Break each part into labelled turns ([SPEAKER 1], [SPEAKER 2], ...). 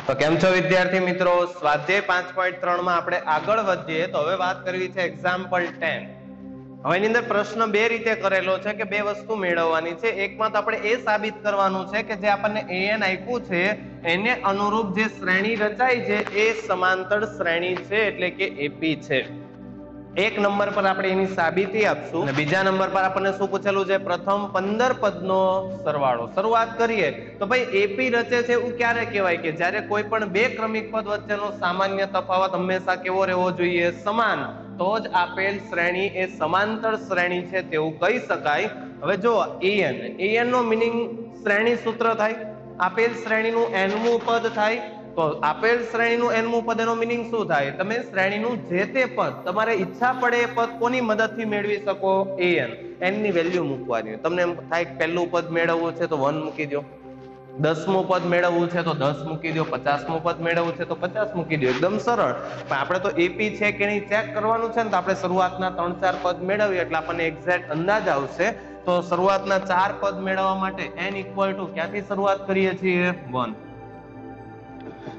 [SPEAKER 1] તો કેમ છો વિદ્યાર્થી મિત્રો, સ્વાધ્યાય 5.3 માં આપણે આગળ વધીએ. તો હવે વાત કરવી છે એક્ઝામ્પલ 10. હવે એની અંદર પ્રશ્ન બે રીતે કરેલો છે કે બે વસ્તુ મેળવવાની છે. એકમાં તો આપણે એ સાબિત કરવાનું છે કે જે આપણને an આપ્યું છે એને અનુરૂપ જે શ્રેણી રચાઈ છે એ સમાંતર શ્રેણી છે, એટલે કે એપી છે. એક નંબર પર આપણે એની સાબિતી આપશું અને બીજા નંબર પર આપણને શું પૂછેલું છે? પ્રથમ 15 પદનો સરવાળો. શરૂઆત કરીએ તો ભાઈ એપી રચે છે એવું ક્યારે કહેવાય કે જ્યારે કોઈ પણ બે ક્રમિક પદ વચ્ચેનો સામાન્ય તફાવત હંમેશા કેવો રહેવો જોઈએ? સમાન. તો જ આપેલ શ્રેણી એ સમાંતર શ્રેણી છે તેવું કહી શકાય. હવે જો an નો મિનિંગ શ્રેણી સૂત્ર થાય, આપેલ શ્રેણીનું nમું પદ થાય. તો આપેલ શ્રેણીનું nમું પદ એનો મિનિંગ શું થાય? તમે શ્રેણીનું જે તે પદ તમારે ઈચ્છા પડે એ પદ કોની મદદથી મેળવી શકો? n ની વેલ્યુ મૂકવાની. તમને એમ થાય પહેલું પદ મેળવવું છે તો 1 મૂકી દો, 10મું પદ મેળવવું છે તો 10 મૂકી દો, 50મું પદ મેળવવું છે તો 50 મૂકી દો. એકદમ સરળ. પણ આપણે તો એપી છે કે નહીં ચેક કરવાનું છે ને, તો આપણે શરૂઆતના 3-4 પદ મેળવીએ એટલે આપણને એક્ઝેક્ટ અંદાજ આવશે. તો શરૂઆતના 4 પદ મેળવવા માટે n ઇક્વલ ટુ ક્યાંથી શરૂઆત કરીએ છીએ? 1.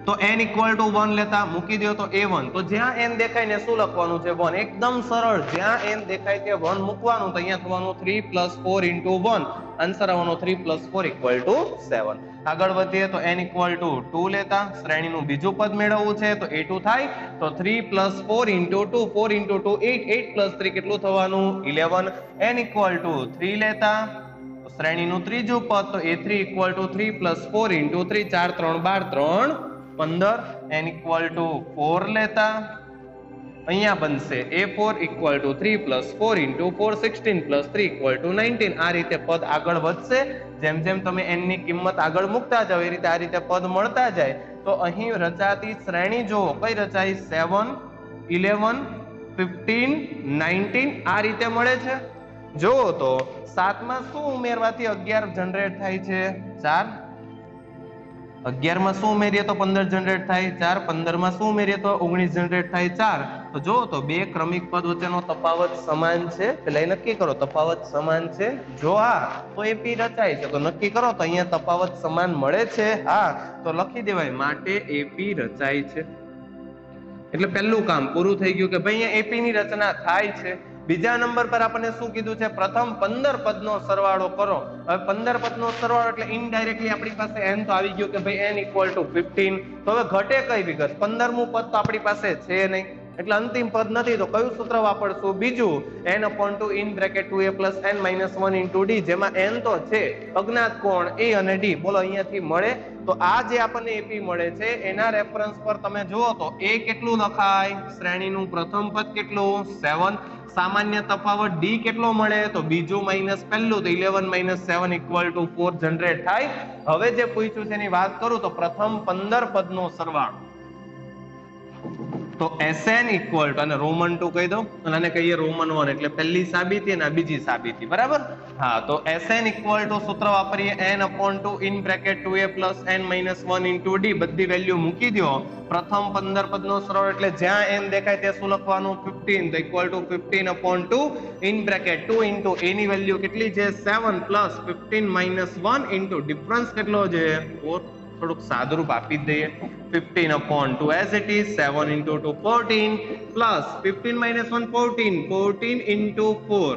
[SPEAKER 1] તો n ઇક્વલ ટુ 1 લેતા મૂકી દો તો a1. તો જ્યાં n દેખાય ને શું લખવાનું છે? 1. એકદમ સરળ. જ્યાં n દેખાય તે 1 મૂકવાનું. તો અહીંયા થવાનું 3 + 4 × 1. આન્સર આવવાનો 3 + 4 = 7. આગળ વધીએ તો n ઇક્વલ ટુ 2 લેતા શ્રેણીનું બીજું પદ મેળવવું છે તો a2 થાય. તો 3 + 4 × 2, 4 × 2 8, 8 + 3 કેટલું થવાનું? 11. n ઇક્વલ ટુ 3 લેતા શ્રેણીનું ત્રીજું પદ તો a3 equal to 3 + 4 × 3, 4 3 12, 3 15. n equal to 4 લેતા અહીંયા બનશે a4 ઇક્વલ ટુ 3 + 4 × 4, 16 + 3 = 19. આ રીતે પદ આગળ વધશે. જેમ જેમ તમે n ની કિંમત આગળ મૂકતા જાવ એ રીતે આ રીતે પદ મળતા જાય. તો અહીં રચાતી શ્રેણી જુઓ કઈ રચાય? 7, 11, 15, 19 આ રીતે મળે છે. જુઓ તો 7 માં શું ઉમેરવાથી 11 જનરેટ થાય છે? 4. 11 માં શું ઉમેરીએ તો 15 જનરેટ થાય? 4. 15 માં શું ઉમેરીએ તો 19 જનરેટ થાય? 4. તો જો તો બે ક્રમિક પદ વચ્ચેનો તફાવત સમાન છે. પેલા નક્કી કરો તફાવત સમાન છે. જો હા તો એપી રચાય છે. તો નક્કી કરો તો અહીંયા તફાવત સમાન મળે છે. હા તો લખી દેવાય માટે એપી રચાય છે. એટલે પહેલું કામ પૂરું થઈ ગયું કે ભાઈ અહીંયા એપી ની રચના થાય છે. બીજા નંબર પર આપણને શું કીધું છે? પ્રથમ 15 પદનો સરવાળો કરો. હવે 15 પદનો સરવાળો એટલે ઇનડાયરેક્ટલી આપણી પાસે n તો આવી ગયો કે ભાઈ n ઇક્વલ ટુ 15. તો હવે ઘટે કઈ વિગત? 15મું પદ તો આપણી પાસે છે નહીં એટલે અંતિમ પદ નથી. તો કયું સૂત્ર વાપરશું? બીજું n/2 (in bracket 2a + n - 1 * d), જેમાં n તો છે, અજ્ઞાત કોણ? a અને d. બોલો અહીંયાથી મળે. તો આ જે આપણને એપી મળે છે એના રેફરન્સ પર તમે જુઓ તો a કેટલું લખાય? શ્રેણીનું પ્રથમ પદ કેટલું? 7. સામાન્ય તફાવત d કેટલો મળે? તો બીજું માઇનસ પહેલું. તો 11 - 7 = 4 જનરેટ થાય. હવે જે પૂછ્યું છે એની વાત કરું તો પ્રથમ 15 પદનો સરવાળો. તો Sn ઇક્વલ ટુ, અને રોમન 2 કહી દો અને આને કહીએ રોમન 1. એટલે પહેલી સાબિતી અને બીજી સાબિતી. બરાબર? હા તો Sn ઇક્વલ ટુ સૂત્ર વાપરીએ n/2 (in bracket 2a + n - 1 * d). બધી વેલ્યુ મૂકી દો. પ્રથમ 15 પદનો સરવાળો એટલે જ્યાં n દેખાય તે શું લખવાનું? 15. તો equal to 15/2 (in bracket 2 * a ની વેલ્યુ કેટલી છે? 7 + 15 - 1 * ડિફરન્સ કેટલો છે? 4. થોડુંક સાદુરૂપ આપી જ દઈએ. 15/2 as it is, 7 × 2 14 plus 15 - 1 14, 14 × 4.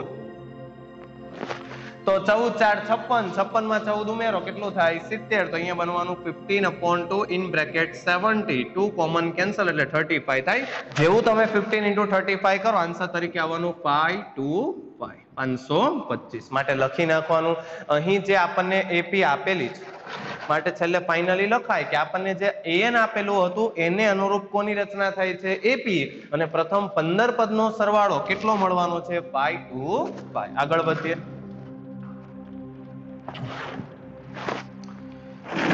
[SPEAKER 1] તો 14 4 56, 56 માં 14 ઉમેરો કેટલું થાય? 70. તો અહીંયા બનવાનું 15/2 (in bracket 70). 2 કોમન કેન્સલ એટલે 35 થાય. જેવું તમે 15 × 35 કરો આન્સર તરીકે આવવાનું 525, 525. માટે લખી નાખવાનું. અહીં જે આપણને એપી આપેલી છે માટે છેલ્લે ફાઇનલી લખાય કે આપણને જે an આપેલું હતું એને અનુરૂપ કોની રચના થાય છે? એપી. અને પ્રથમ 15 પદનો સરવાળો કેટલો મળવાનો છે? 525. આગળ વધીએ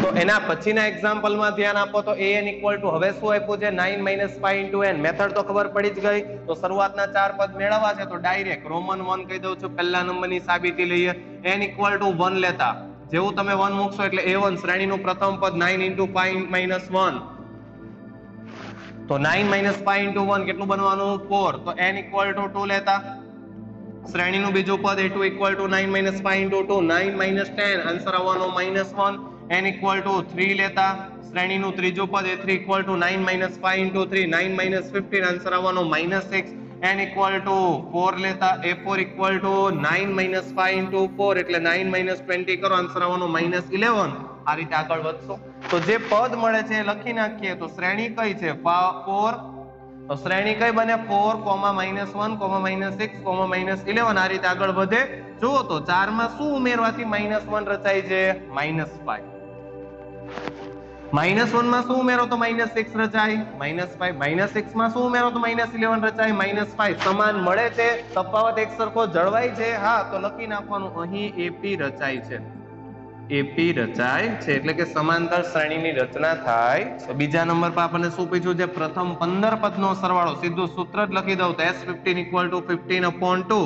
[SPEAKER 1] તો એના પછીના એક્ઝામ્પલમાં ધ્યાન આપો તો an ઇક્વલ ટુ હવે શું આપ્યું છે? 9 - 5 × n. મેથડ તો ખબર પડી જ ગઈ. તો શરૂઆતના 4 પદ મેળવવા છે તો ડાયરેક્ટ રોમન 1 કહી દઉં છું. પહેલા નંબરની સાબિતી લઈએ. n ઇક્વલ ટુ 1 લેતા જેવું તમે 1 મૂકશો એટલે a1 શ્રેણીનું પ્રથમ પદ 9 × 5 - 1. તો 9 - 5 × 1 કેટલું બનવાનું? 4. તો n ઇક્વલ ટુ 2 લેતા શ્રેણીનું બીજું પદ a2 ઇક્વલ ટુ 9 - 5 × 2, 9 - 10. આન્સર આવવાનો -1. n ઇક્વલ ટુ 3 લેતા શ્રેણીનું ત્રીજું પદ a3 equal to 9 minus 5 into 3 9 minus 15 answer આવવાનો -6 n ઇક્વલ ટુ 4 લેતા a4 equal to 9 minus 5 into 4 એટલે 9 minus 20 કરો આન્સર આવવાનો -11 આ રીતે આગળ વધશો તો જે પદ મળે છે એ લખી નાખીએ તો શ્રેણી કઈ છે 4 તો શ્રેણી કઈ બને 4, -1, -6, -11 આ રીતે આગળ વધે જુઓ તો 4 માં શું ઉમેરવાથી -1 રચાય છે -5 -1 માં શું ઉમેરો તો -6 રચાય -5 -6 માં શું ઉમેરો તો -11 રચાય -5 સમાન મળે છે તફાવત એક સરખો જળવાય છે હા તો લખી નાખવાનું અહીં AP રચાય છે AP રચાય છે એટલે કે સમાંતર શ્રેણીની રચના થાય છે બીજા નંબર પર આપણને શું પૂછ્યું છે પ્રથમ 15 પદનો સરવાળો સીધું સૂત્ર જ લખી દઉં તો S15 = 15/2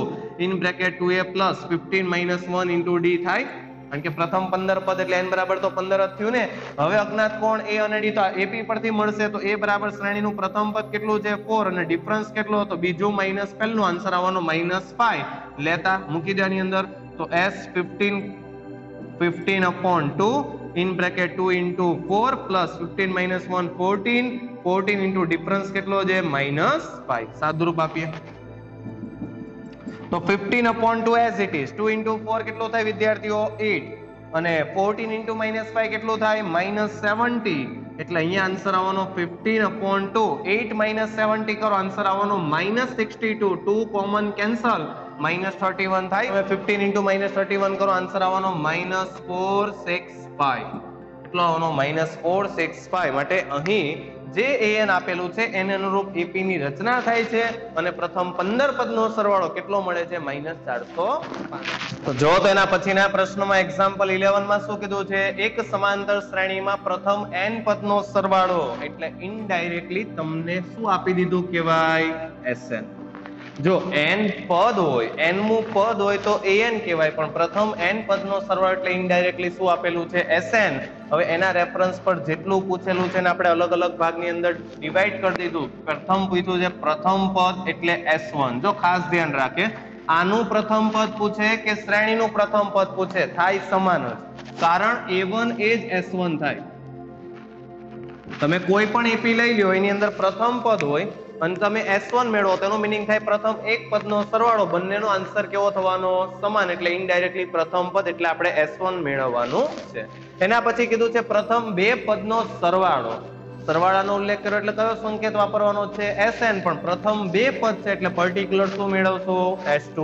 [SPEAKER 1] in bracket 2a + 15 - 1 * d થાય કારણ કે પ્રથમ 15 પદ એટલે n બરાબર તો 15 જ થયું ને હવે અજ્ઞાત કોણ a અને d તો AP પરથી મળશે તો a બરાબર શ્રેણીનું પ્રથમ પદ કેટલું છે 4 અને ડિફરન્સ કેટલો હતો બીજું માઈનસ પહેલું આન્સર આવવાનો -5 લેતા મૂકી દે આની અંદર તો S15 15/2 in bracket 2 into 4 plus 15 - 1 14 into difference કેટલો છે -5 સાદુરૂપ આપીએ તો 15/2 as it is 2 into 4 કેટલો થાય વિદ્યાર્થીઓ 8 અને 14 into -5 કેટલો થાય -70 એટલે અહીંયા આન્સર આવવાનો 15/2 8 - 70 કરો આન્સર આવવાનો -62 2 કોમન કેન્સલ -31 થાય હવે 15 into -31 કરો આન્સર આવવાનો -465 એટલો આવવાનો -465 માટે અહીં જે an આપેલું છે એને અનુરૂપ AP ની રચના થાય છે અને પ્રથમ 15 પદનો સરવાળો કેટલો મળે છે -405 તો જો તો એના પછીના પ્રશ્નમાં એક્ઝામ્પલ 11 માં શું કીધું છે એક સમાંતર શ્રેણીમાં પ્રથમ n પદનો સરવાળો એટલે ઇનડાયરેક્ટલી તમને શું આપી દીધું કહેવાય Sn જો n પદ હોય n મુ પદ હોય તો an કહેવાય પણ પ્રથમ n પદનો સરવાળો એટલે ઇનડાયરેક્ટલી શું આપેલું છે Sn હવે એના રેફરન્સ પર જેટલું પૂછેલું છે ને આપણે અલગ અલગ ભાગની અંદર ડિવાઈડ કરી દીધું પ્રથમ પૂછ્યું છે પ્રથમ પદ એટલે S1 જો ખાસ ધ્યાન રાખે આનું પ્રથમ પદ પૂછે કે શ્રેણીનું પ્રથમ પદ પૂછે થાય સમાન જ કારણ A1 એ જ S1 થાય તમે કોઈ પણ AP લઈ લ્યો એની અંદર પ્રથમ પદ હોય અને તમે S1 મેળવો તેનો મીનિંગ થાય પ્રથમ એક પદનો સરવાળો બંનેનો આન્સર કેવો થવાનો સમાન એટલે ઇનડાયરેક્ટલી પ્રથમ પદ એટલે આપણે S1 મેળવવાનું છે એના પછી કીધું છે પ્રથમ બે પદનો સરવાળો સરવાળાનો ઉલ્લેખ કર્યો એટલે કયો સંકેત વાપરવાનો છે Sn પણ પ્રથમ બે પદ છે એટલે પર્ટિક્યુલર શું મેળવશો S2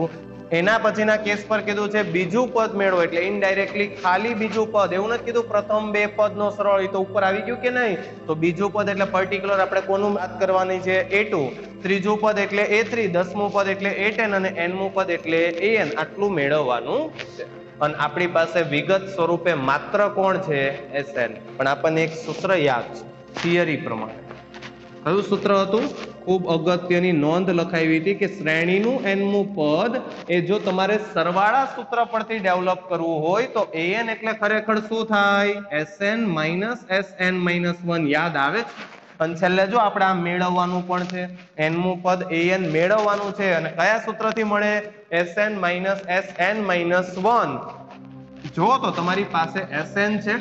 [SPEAKER 1] એના પછીના કેસ પર કીધું છે બીજું પદ મેળવો એટલે ઇનડાયરેક્ટલી ખાલી બીજું પદ એવું નથી કીધું પ્રથમ બે પદનો સરવાળો એ તો ઉપર આવી ગયું કે નહીં તો બીજું પદ એટલે પર્ટિક્યુલર આપણે કોનું વાત કરવાની છે A2 ત્રીજું પદ એટલે A3 દસમું પદ એટલે A10 અને nમું પદ એટલે An આટલું મેળવવાનું છે અને આપણી પાસે વિગત સ્વરૂપે માત્ર કોણ છે Sn પણ આપણને એક સૂત્ર યાદ છે થિયરી પ્રમાણે કયું સૂત્ર હતું ખૂબ અગત્યની નોંધ લખાવી હતી કે શ્રેણીનું nમું પદ એ જો તમારે સરવાળા સૂત્ર પરથી ડેવલપ કરવું હોય તો an એટલે ખરેખર શું થાય Sn - Sn - 1 યાદ આવે અને છેલ્લે જો આપણે આ મેળવવાનું પણ છે nમું પદ an મેળવવાનું છે અને કયા સૂત્રથી મળે Sn - Sn - 1 જો તો તમારી પાસે Sn છે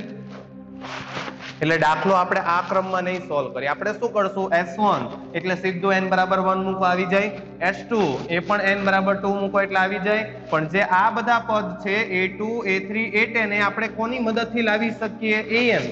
[SPEAKER 1] એટલે દાખલો આપણે આ ક્રમમાં નહીં સોલ્વ કરીએ આપણે શું કરશું S1 એટલે સીધું n બરાબર 1 મૂકો આવી જાય S2 એ પણ n બરાબર 2 મૂકો એટલે આવી જાય પણ જે આ બધા પદ છે A2 A3 A10 એ આપણે કોની મદદથી લાવી શકીએ an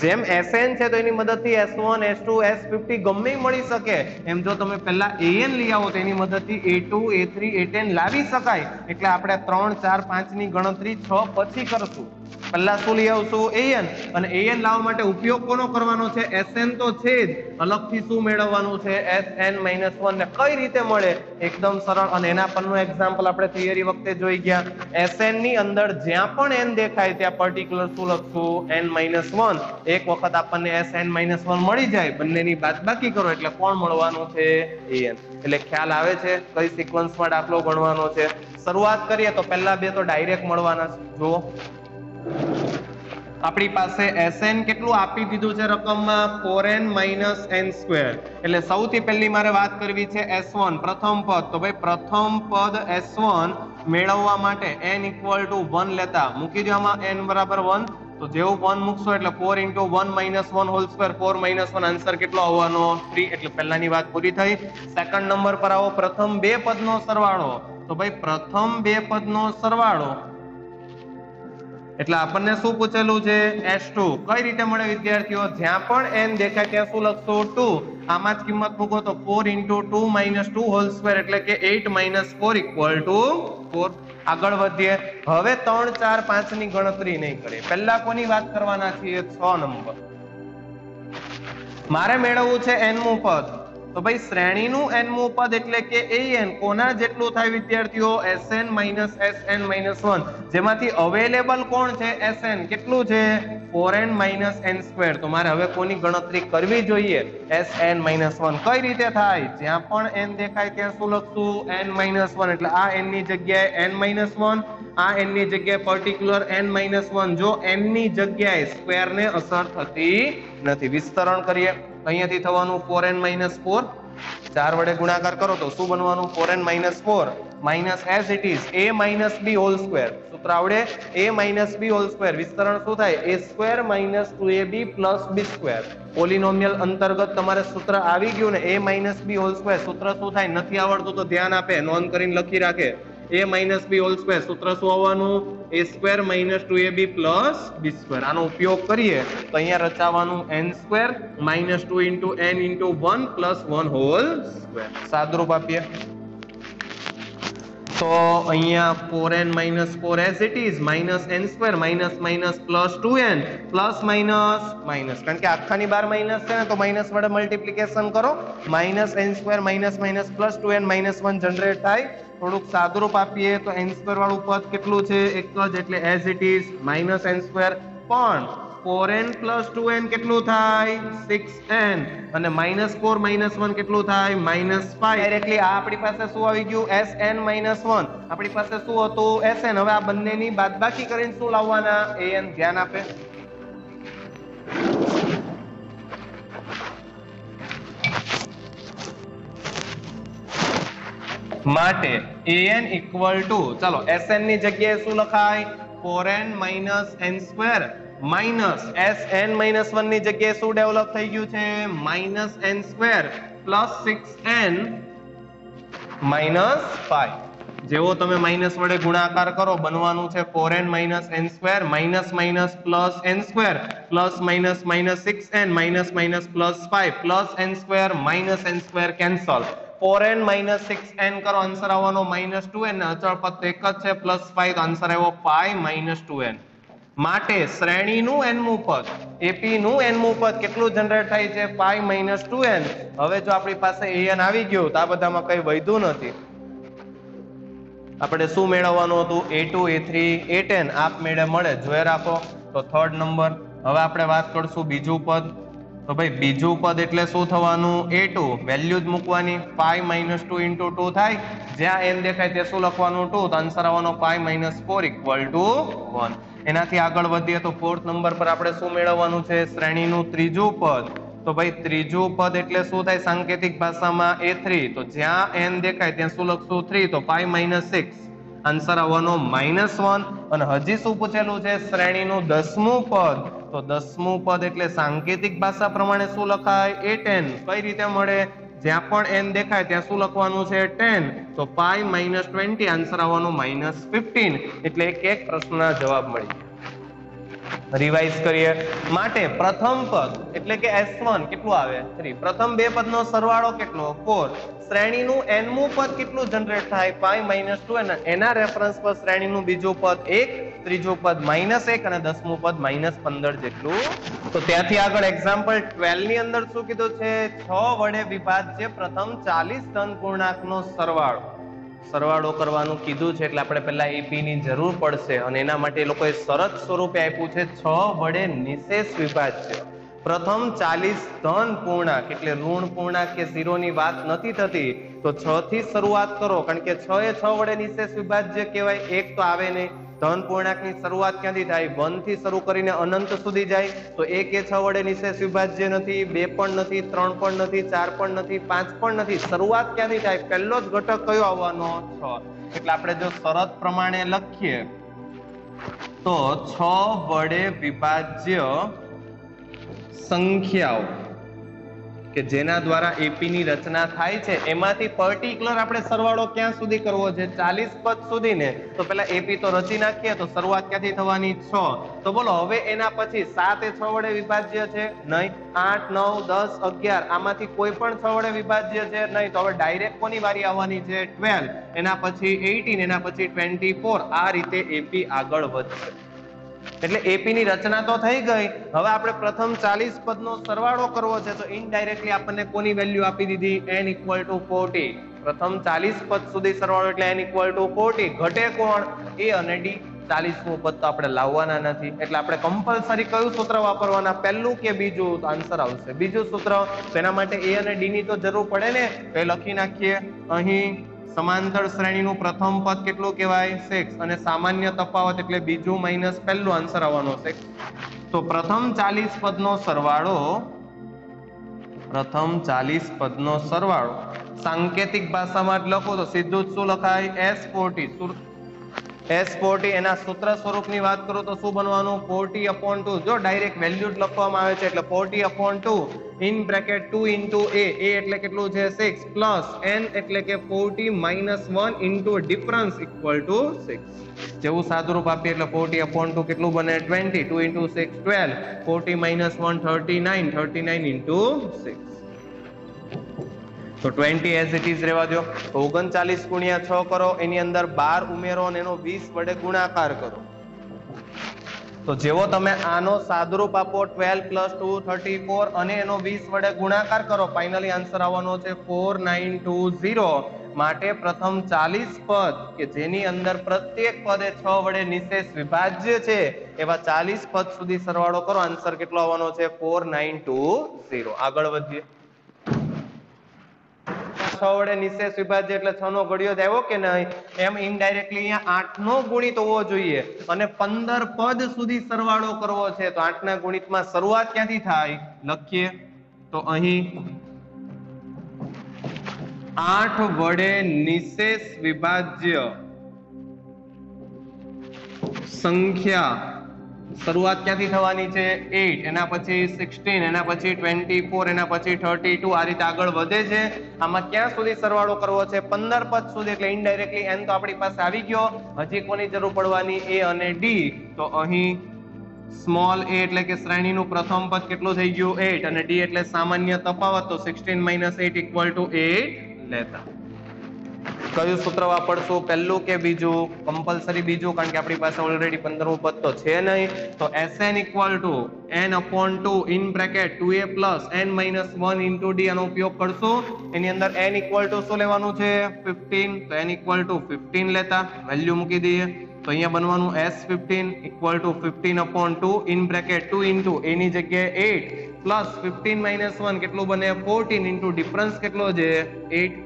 [SPEAKER 1] જેમ Sn છે તો એની મદદથી S1 S2 S50 ગમે મળી શકે એમ જો તમે પહેલા an લઈ આવો તો એની મદદથી A2 A3 A10 લાવી શકાય એટલે આપણે 3 4 5 ની ગણતરી 6 પછી કરશું પહેલા શું લઈ આવશું an અને an લાવવા માટે ઉપયોગ કોનો કરવાનો છે Sn તો છે જ અલગથી શું મેળવવાનું છે Sn - 1 ને કઈ રીતે મળે એકદમ સરળ અને એના પરનું એક્ઝામ્પલ આપણે થિયરી વખતે જોઈ ગયા Sn ની અંદર જ્યાં પણ n દેખાય ત્યાં પર્ટિક્યુલર શું લખશું n - 1 એક વખત આપણને Sn - 1 મળી જાય બંનેની બાદબાકી કરો એટલે કોણ મળવાનું છે an એટલે ખ્યાલ આવે છે કઈ સિક્વન્સમાં દાખલો ગણવાનો છે શરૂઆત કરીએ તો પહેલા બે તો ડાયરેક્ટ મળવાના છે જુઓ આપણી પાસે Sn કેટલું આપી દીધું છે રકમમાં 4n - n² એટલે સૌથી પહેલી મારે વાત કરવી છે S1 પ્રથમ પદ તો ભાઈ પ્રથમ પદ S1 મેળવવા માટે n = 1 લેતા મૂકી દો આમાં n બરાબર 1 તો જેવું 1 મૂકશો એટલે 4 × 1 - 1 હોલ સ્ક્વેર, 4 - 1 આન્સર કેટલો આવવાનો 3. એટલે પહેલાની વાત પૂરી થઈ. સેકન્ડ નંબર પર આવો, પ્રથમ બે પદનો સરવાળો. તો ભાઈ પ્રથમ બે પદનો સરવાળો એટલે આપણને શું પૂછેલું છે? S2. કઈ રીતે મળે વિદ્યાર્થીઓ? જ્યાં પણ n દેખાય ત્યાં શું લખશું? 2. આમાં જ કિંમત મૂકો તો 4 × 2 - 2 હોલ સ્ક્વેર એટલે કે 8 - 4 = 4. આગળ વધીએ. હવે 3 4 5 ની ગણતરી નહીં કરીએ. પહેલા કોની વાત કરવાના છીએ? 6 નંબર. મારે મેળવવું છે n મું પદ. તો ભાઈ શ્રેણીનું n મું પદ એટલે કે an કોના જેટલું થાય વિદ્યાર્થીઓ? Sn - Sn - 1. જેમાંથી અવેલેબલ કોણ છે? Sn. કેટલું છે? 4n - n². તો મારે હવે કોની ગણતરી કરવી જોઈએ? Sn - 1. કઈ રીતે થાય? જ્યાં પણ n દેખાય ત્યાં શું લખશું? n - 1. એટલે આ n ની જગ્યાએ n - 1, આ n ની જગ્યાએ પર્ટિક્યુલર n - 1. જો n ની જગ્યાએ સ્ક્વેર ને અસર થતી નથી. વિસ્તરણ કરીએ. અહીંયાથી થવાનું 4n - 4. 4 વડે ગુણાકાર કરો તો શું બનવાનું? 4n - 4 minus as it is a - b whole square. સૂત્ર આવડે? a - b whole square. વિસ્તરણ શું થાય? a² - 2ab + b². પોલિનોમિયલ અંતર્ગત તમારે સૂત્ર આવી ગયું ને, a - b હોલ સ્ક્વેર. સૂત્ર શું થાય? નથી આવડતું તો ધ્યાન આપે, નોંધ કરીને લખી રાખે. a - b whole square. સૂત્ર શું આવવાનું? a² - 2ab + b². આનો ઉપયોગ કરીએ તો અહીંયા રચાવાનું n² - 2 × n × 1 + 1 હોલ સ્ક્વેર. સાદરૂપ આપીએ તો અહીંયા 4n - 4 as it is -n² -+ 2n કારણ કે આખાની બાર માઇનસ છે ને, તો માઇનસ વડે મલ્ટીપ્લિકેશન કરો. -n² + 2n -1 જનરેટ થાય. થોડુંક સાદરૂપ આપીએ તો n² વાળું પદ કેટલું છે? એક જ. એટલે એઝ ઇટ ઇઝ -n². પણ 4n + 2n કેટલું થાય? 6n. અને -4 - 1 કેટલું થાય? -5. ડાયરેક્ટલી આ આપણી પાસે શું આવી ગયું? Sn - 1. આપણી પાસે શું હતું? Sn. હવે આ બંનેની બાદબાકી કરીને શું લાવવાના? an. ધ્યાન આપે. માટે an = ચાલો Sn ની જગ્યાએ શું લખાય? 4n - n² માઇનસ Sn - 1 ની જગ્યાએ શું ડેવલપ થઈ ગયું છે? -n² + 6n - 5. જેવો તમે માઇનસ વડે ગુણાકાર કરો બનવાનું છે 4n - n² minus plus n² plus minus 6n minus plus 5 plus n² n² cancel. 4n - 6n કરો, આન્સર આવવાનો -2n. અચળ પદ એક જ છે, પ્લસ 5 આન્સર આવ્યો 5 - 2n. માટે શ્રેણીનું n મું પદ, AP નું n મું પદ કેટલું જનરેટ થાય છે? 5 - 2n. હવે જો આપણી પાસે an આવી ગયું તો આ બધામાં કઈ વધ્યું નથી. આપણે શું મેળવવાનું હતું? a2 a3 a10 આપમેળે મળે. જોઈ રાખો. તો થર્ડ નંબર. હવે આપણે વાત કરશું બીજું પદ. તો ભાઈ બીજું પદ એટલે શું થવાનું? a2. વેલ્યુ જ મૂકવાની. 5 - 2 × 2 થાય. જ્યાં n દેખાય તે શું લખવાનું? 2. તો આન્સર આવવાનો 5 - 4 = 1. એનાથી આગળ વધીએ તો ફોર્થ નંબર પર આપણે શું મેળવવાનું છે? શ્રેણીનું ત્રીજું પદ. તો ભાઈ ત્રીજું પદ એટલે શું થાય સાંકેતિક ભાષામાં? a3. તો જ્યાં n દેખાય ત્યાં શું લખશું? 3. તો 5 - 6 આન્સર આવવાનો -1. અને હજી શું પૂછેલું છે? શ્રેણીનું 10મું પદ. તો 10મું પદ એટલે સાંકેતિક ભાષા પ્રમાણે શું લખાય? a10. કઈ રીતે મળે? જ્યાં પણ n દેખાય ત્યાં શું લખવાનું છે? 10. તો 5 - 20 આન્સર આવવાનો -15. એટલે એક પ્રશ્નના જવાબ મળી ગયા. રિવાઇઝ કરીએ. માટે પ્રથમ પદ એટલે કે S1 કેટલું આવે? 3. પ્રથમ બે પદનો સરવાળો કેટલો? 4. શ્રેણીનું n મું પદ કેટલું જનરેટ થાય? 5 - 2. અને એના રેફરન્સ પર શ્રેણીનું બીજું પદ 1, ત્રીજું પદ -1 અને 10મું પદ -15 જેટલું. તો ત્યાંથી આગળ એક્ઝામ્પલ 12 ની અંદર શું કીધું છે? 6 વડે વિભાજ્ય પ્રથમ 40 ધન પૂર્ણાંકનો સરવાળો કરવાનું કીધું છે. એટલે આપણે પહેલા AP ની જરૂર પડશે અને એના માટે એ લોકોએ શરત સ્વરૂપે આપ્યું છે 6 વડે નિશેષ વિભાજ્ય પ્રથમ 40 ધન પૂર્ણાંક એટલે ઋણ પૂર્ણાંક કે ઝીરોની વાત નથી થતી. તો 6 થી શરૂઆત કરો, કારણ કે 6 એ 6 વડે નિશેષ વિભાજ્ય કહેવાય. એક તો આવે નહીં. ધન પૂર્ણાંકની શરૂઆત ક્યાંથી થાય? 1 થી શરૂ કરીને અનંત સુધી જાય. તો 1 એ 6 વડે નિશેષ વિભાજ્ય નથી, 2 પણ નથી, 3 પણ નથી, 4 પણ નથી, 5 પણ નથી. શરૂઆત ક્યાંથી થાય? પહેલો જ ઘટક કયો આવવાનો? 6. એટલે આપણે જો શરત પ્રમાણે લખીએ તો 6 વડે વિભાજ્ય સંખ્યાઓ કે જેના દ્વારા એપી ની રચના થાય છે એમાંથી પર્ટિક્યુલર આપણે સરવાળો ક્યાં સુધી કરવો છે? 40 પદ સુધી ને. તો પેલા એપી તો રચી નાખીએ. તો શરૂઆત ક્યાંથી થવાની? 6. તો બોલો હવે એના પછી 7 એ 6 વડે વિભાજ્ય છે? નહીં. 8, 9, 10, 11 આમાંથી કોઈ પણ 6 વડે વિભાજ્ય છે? નહીં. તો હવે ડાયરેક્ટ કોની વારી આવવાની છે? 12. એના પછી 18, એના પછી 24. આ રીતે એપી આગળ વધશે. એટલે એપી ની રચના તો થઈ ગઈ. હવે આપણે પ્રથમ 40 પદનો સરવાળો કરવો છે. તો ઇનડાયરેક્ટલી આપણને કોની વેલ્યુ આપી દીધી? n = 40. પ્રથમ 40 પદ સુધી સરવાળો એટલે n = 40. ઘટે કોણ? a અને d. 40મું પદ તો આપણે લાવવાના નથી એટલે આપણે કમ્પલસરી કયું સૂત્ર વાપરવાના? પહેલું કે બીજું? તો આન્સર આવશે બીજું સૂત્ર. તો એના માટે a અને d ની તો જરૂર પડે ને. તો એ લખી નાખીએ. અહીં સમાંતર શ્રેણીનું પ્રથમ પદ કેટલું કહેવાય? 6. અને સામાન્ય તફાવત એટલે બીજું માઈનસ પહેલું. આન્સર આવવાનો 6. તો પ્રથમ 40 પદનો સરવાળો, પ્રથમ 40 પદનો સરવાળો સાંકેતિક ભાષામાં લખો તો સીધું જ શું લખાય? S40. S40 એના સૂત્ર સ્વરૂપની વાત કરું તો શું બનવાનું? 40/2. જો ડાયરેક્ટ વેલ્યુ જ લખવામાં આવે છે એટલે 40/2 in bracket 2 into a. a એટલે કેટલું છે? 6 પ્લસ n એટલે કે 40 minus 1 into difference equal to 6. જેવું સાદુરૂપ આપીએ એટલે 40/2 કેટલું બને? 20. 2 into 6 12. 40 minus 1 39. 39 into 6. તો 20 એઝ ઇટ ઇઝ રહેવા દો. તો 39 ગુણ્યા 6 કરો, એની અંદર 12 ઉમેરો અને એનો 20 વડે ગુણાકાર કરો. તો જેવો તમે આનો સાદુરૂપ આપો 12 + 2 34 અને એનો 20 વડે ગુણાકાર કરો, ફાઇનલી આન્સર આવવાનો છે 4920. માટે પ્રથમ 40 પદ કે જેની અંદર પ્રત્યેક પદ એ 6 વડે નિશેષ વિભાજ્ય છે એવા 40 પદ સુધી સરવાળો કરો. આન્સર કેટલો આવવાનો છે? 4920. આગળ વધીએ. 6 વડે નિશેષ વિભાજ્ય એટલે 6 નો ઘડિયો જ આવ્યો કે નહીં? એમ ઇનડાયરેક્ટલી અહીંયા 8 નો ગુણિત હોવો જોઈએ અને 15 પદ સુધી સરવાળો કરવો છે. તો 8 ના ગુણિતમાં શરૂઆત ક્યાંથી થાય? લખીએ તો અહીં 8 વડે નિશેષ વિભાજ્ય સંખ્યા શરૂઆત ક્યાંથી થવાની છે? 8, એના પછી 16, એના પછી 24, એના પછી 32. આ રીતે આગળ વધે છે. આમાં ક્યાં સુધી સરવાળો કરવો છે? 15 પદ સુધી. એટલે ઇનડાયરેક્ટલી n તો આપણી પાસે આવી ગયો. હજી કોની જરૂર પડવાની? a અને d. તો અહીં સ્મોલ a એટલે કે શ્રેણીનું પ્રથમ પદ કેટલું થઈ ગયું? 8 અને d એટલે સામાન્ય તફાવત. તો 16 - 8 = 8 લેતા. કયું સૂત્ર વાપરશું? પહેલું કે બીજું? કમ્પલસરી બીજું, કારણ કે આપણી પાસે ઓલરેડી 15મું પદ તો છે નહીં. તો Sn = n/2 in bracket 2a + n - 1 into d આનો ઉપયોગ કરશું. એની અંદર n = શું લેવાનું છે? 15. તો n = 15 લેતા વેલ્યુ મૂકી દઈએ. તો અહીંયા બનવાનું S15 = 15/2 in bracket 2 into a ની જગ્યાએ 8 પ્લસ 15 - 1 કેટલું બને? 14 into ડિફરન્સ કેટલો છે? 8.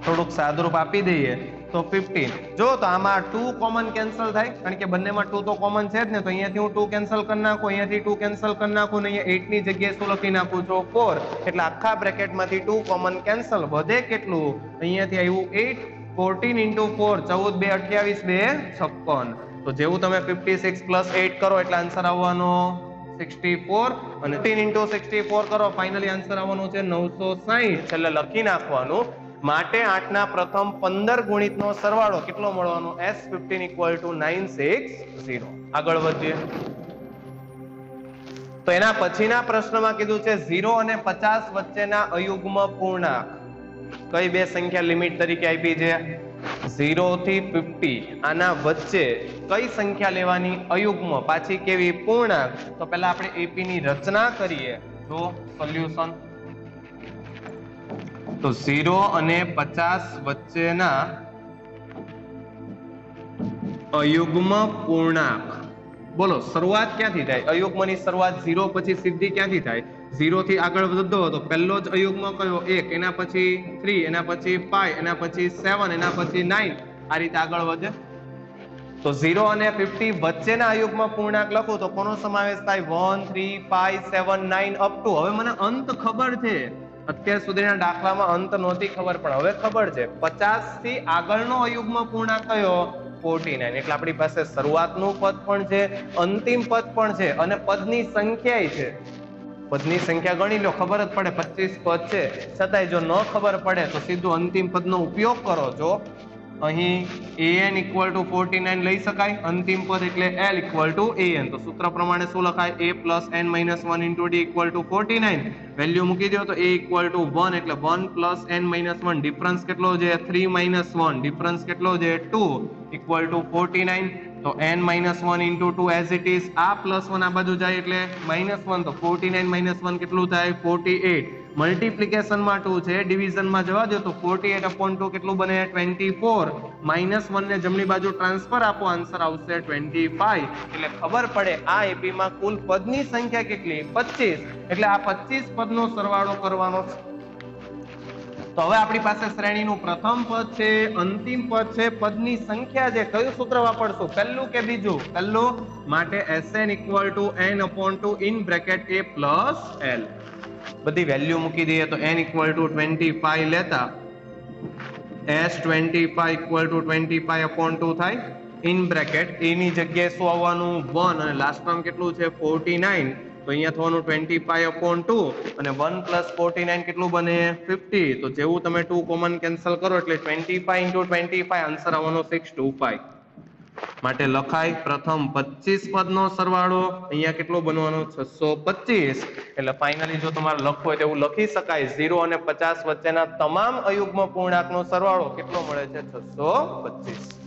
[SPEAKER 1] થોડુંક સાદુરૂપ આપી દઈએ તો 15. જો તો આમાં 2 કોમન કેન્સલ થાય, કારણ કે બંનેમાં 2 તો કોમન છે જ ને. તો અહીંયાથી હું 2 કેન્સલ કરી નાખું, અહીંયાથી 2 કેન્સલ કરી નાખું, ને અહીંયા 8 ની જગ્યાએ શું લખી નાખું છું? 4. એટલે આખા બ્રેકેટમાંથી 2 કોમન કેન્સલ. વધે કેટલું? અહીંયાથી આવ્યું 8. 14 into 4 14 2 28 2 56. તો જેવું તમે 56 + 8 કરો એટલે આન્સર આવવાનો 64 અને 15 into 64 કરો, ફાઇનલી આન્સર આવવાનો છે 960. છેલ્લે લખી નાખવાનું. માટે 8 ના પ્રથમ 15 ગુણિતનો સરવાળો કેટલો મળવાનો? S15 = 960. આગળ વધીએ. તો એના પછીના પ્રશ્નમાં કીધું છે 0 અને 50 વચ્ચેના અયુગ્મ પૂર્ણાંક. કઈ બે સંખ્યા લિમિટ તરીકે આપી છે? 0 થી 50. આના વચ્ચે કઈ સંખ્યા લેવાની અયુગ્મ? પાછી કેવી? પૂર્ણાંક. તો પહેલા આપણે એપી ની રચના કરીએ. તો સોલ્યુશન. તો 0 અને 50 વચ્ચેના અયુગ્મ પૂર્ણાંક. બોલો શરૂઆત ક્યાંથી થાય? અયુગ્મની શરૂઆત 0 પછી સીધી ક્યાંથી થાય? 0 થી આગળ વધો તો પહેલો જ અયુગ્મ કયો? 1, એના પછી 3, એના પછી 5, એના પછી 7, એના પછી 9. આ રીતે આગળ વધે. તો 0 અને 50 વચ્ચેના અયુગ્મ પૂર્ણાંક લખું તો કોનો સમાવેશ થાય? 1, 3, 5, 7, 9 અપ ટુ. હવે મને અંત ખબર છે. અત્યાર સુધીના દાખલામાં અંત નહોતી ખબર, પણ હવે ખબર છે. 50 થી આગળનો અયુગ્મ પૂર્ણાંક કયો? 49 એટલે આપણી પાસે શરૂઆતનું પદ પણ છે, અંતિમ પદ પણ છે અને પદની સંખ્યાય છે. પદની સંખ્યા ગણી લો, ખબર જ પડે 25 પદ છે. છતાંય જો ન ખબર પડે તો સીધું અંતિમ પદનો ઉપયોગ કરો. જો અહીં an = 49 લઈ શકાય, અંતિમ પદ એટલે l = an. તો સૂત્ર પ્રમાણે શું લખાય? a + n - 1 * d = 49. વેલ્યુ મૂકી દો તો a = 1 એટલે 1 + n - 1. ડિફરન્સ કેટલો છે? 3 - 1. ડિફરન્સ કેટલો છે? 2 = 49. તો n - 1 * 2 as it is. આ +1 આ બાજુ જાય એટલે -1. તો 49 - 1 કેટલું થાય? 48. મલ્ટીપ્લિકેશનમાં 2 છે, ડિવિઝનમાં જવા દો તો 48/2 કેટલું બને? 24. -1 ને જમણી બાજુ ટ્રાન્સફર આપો, આન્સર આવશે 25. એટલે ખબર પડે આ એપીમાં કુલ પદની સંખ્યા કેટલી? 25. એટલે આ 25 પદનો સરવાળો કરવાનો છે. તો હવે આપણી પાસે શ્રેણીનું પ્રથમ પદ છે, અંતિમ પદ છે, પદની સંખ્યા છે. કયું સૂત્ર વાપરશું? પહેલું કે બીજું? પહેલું. માટે Sn = n/2 (in bracket a + l). બધી વેલ્યુ મૂકી દઈએ તો n = 25 લેતા S25 = 25/2 થાય. ઇન બ્રેકેટ a ની જગ્યાએ શું આવવાનું? 1 અને લાસ્ટ ટર્મ કેટલું છે? 49. તો અહીંયા થવાનું 25/2 અને 1 + 49 કેટલું બને? 50. તો જેવું તમે 2 કોમન કેન્સલ કરો એટલે 25 × 25 આન્સર આવવાનો 625. માટે લખાય પ્રથમ 25 પદનો સરવાળો. અહીંયા કેટલો બનવાનો? 625. એટલે ફાઇનલી જો તમારે લખવું હોય તો એવું લખી શકાય, 0 અને 50 વચ્ચેના તમામ અયુગ્મ પૂર્ણાંકનો સરવાળો કેટલો મળે છે? 625.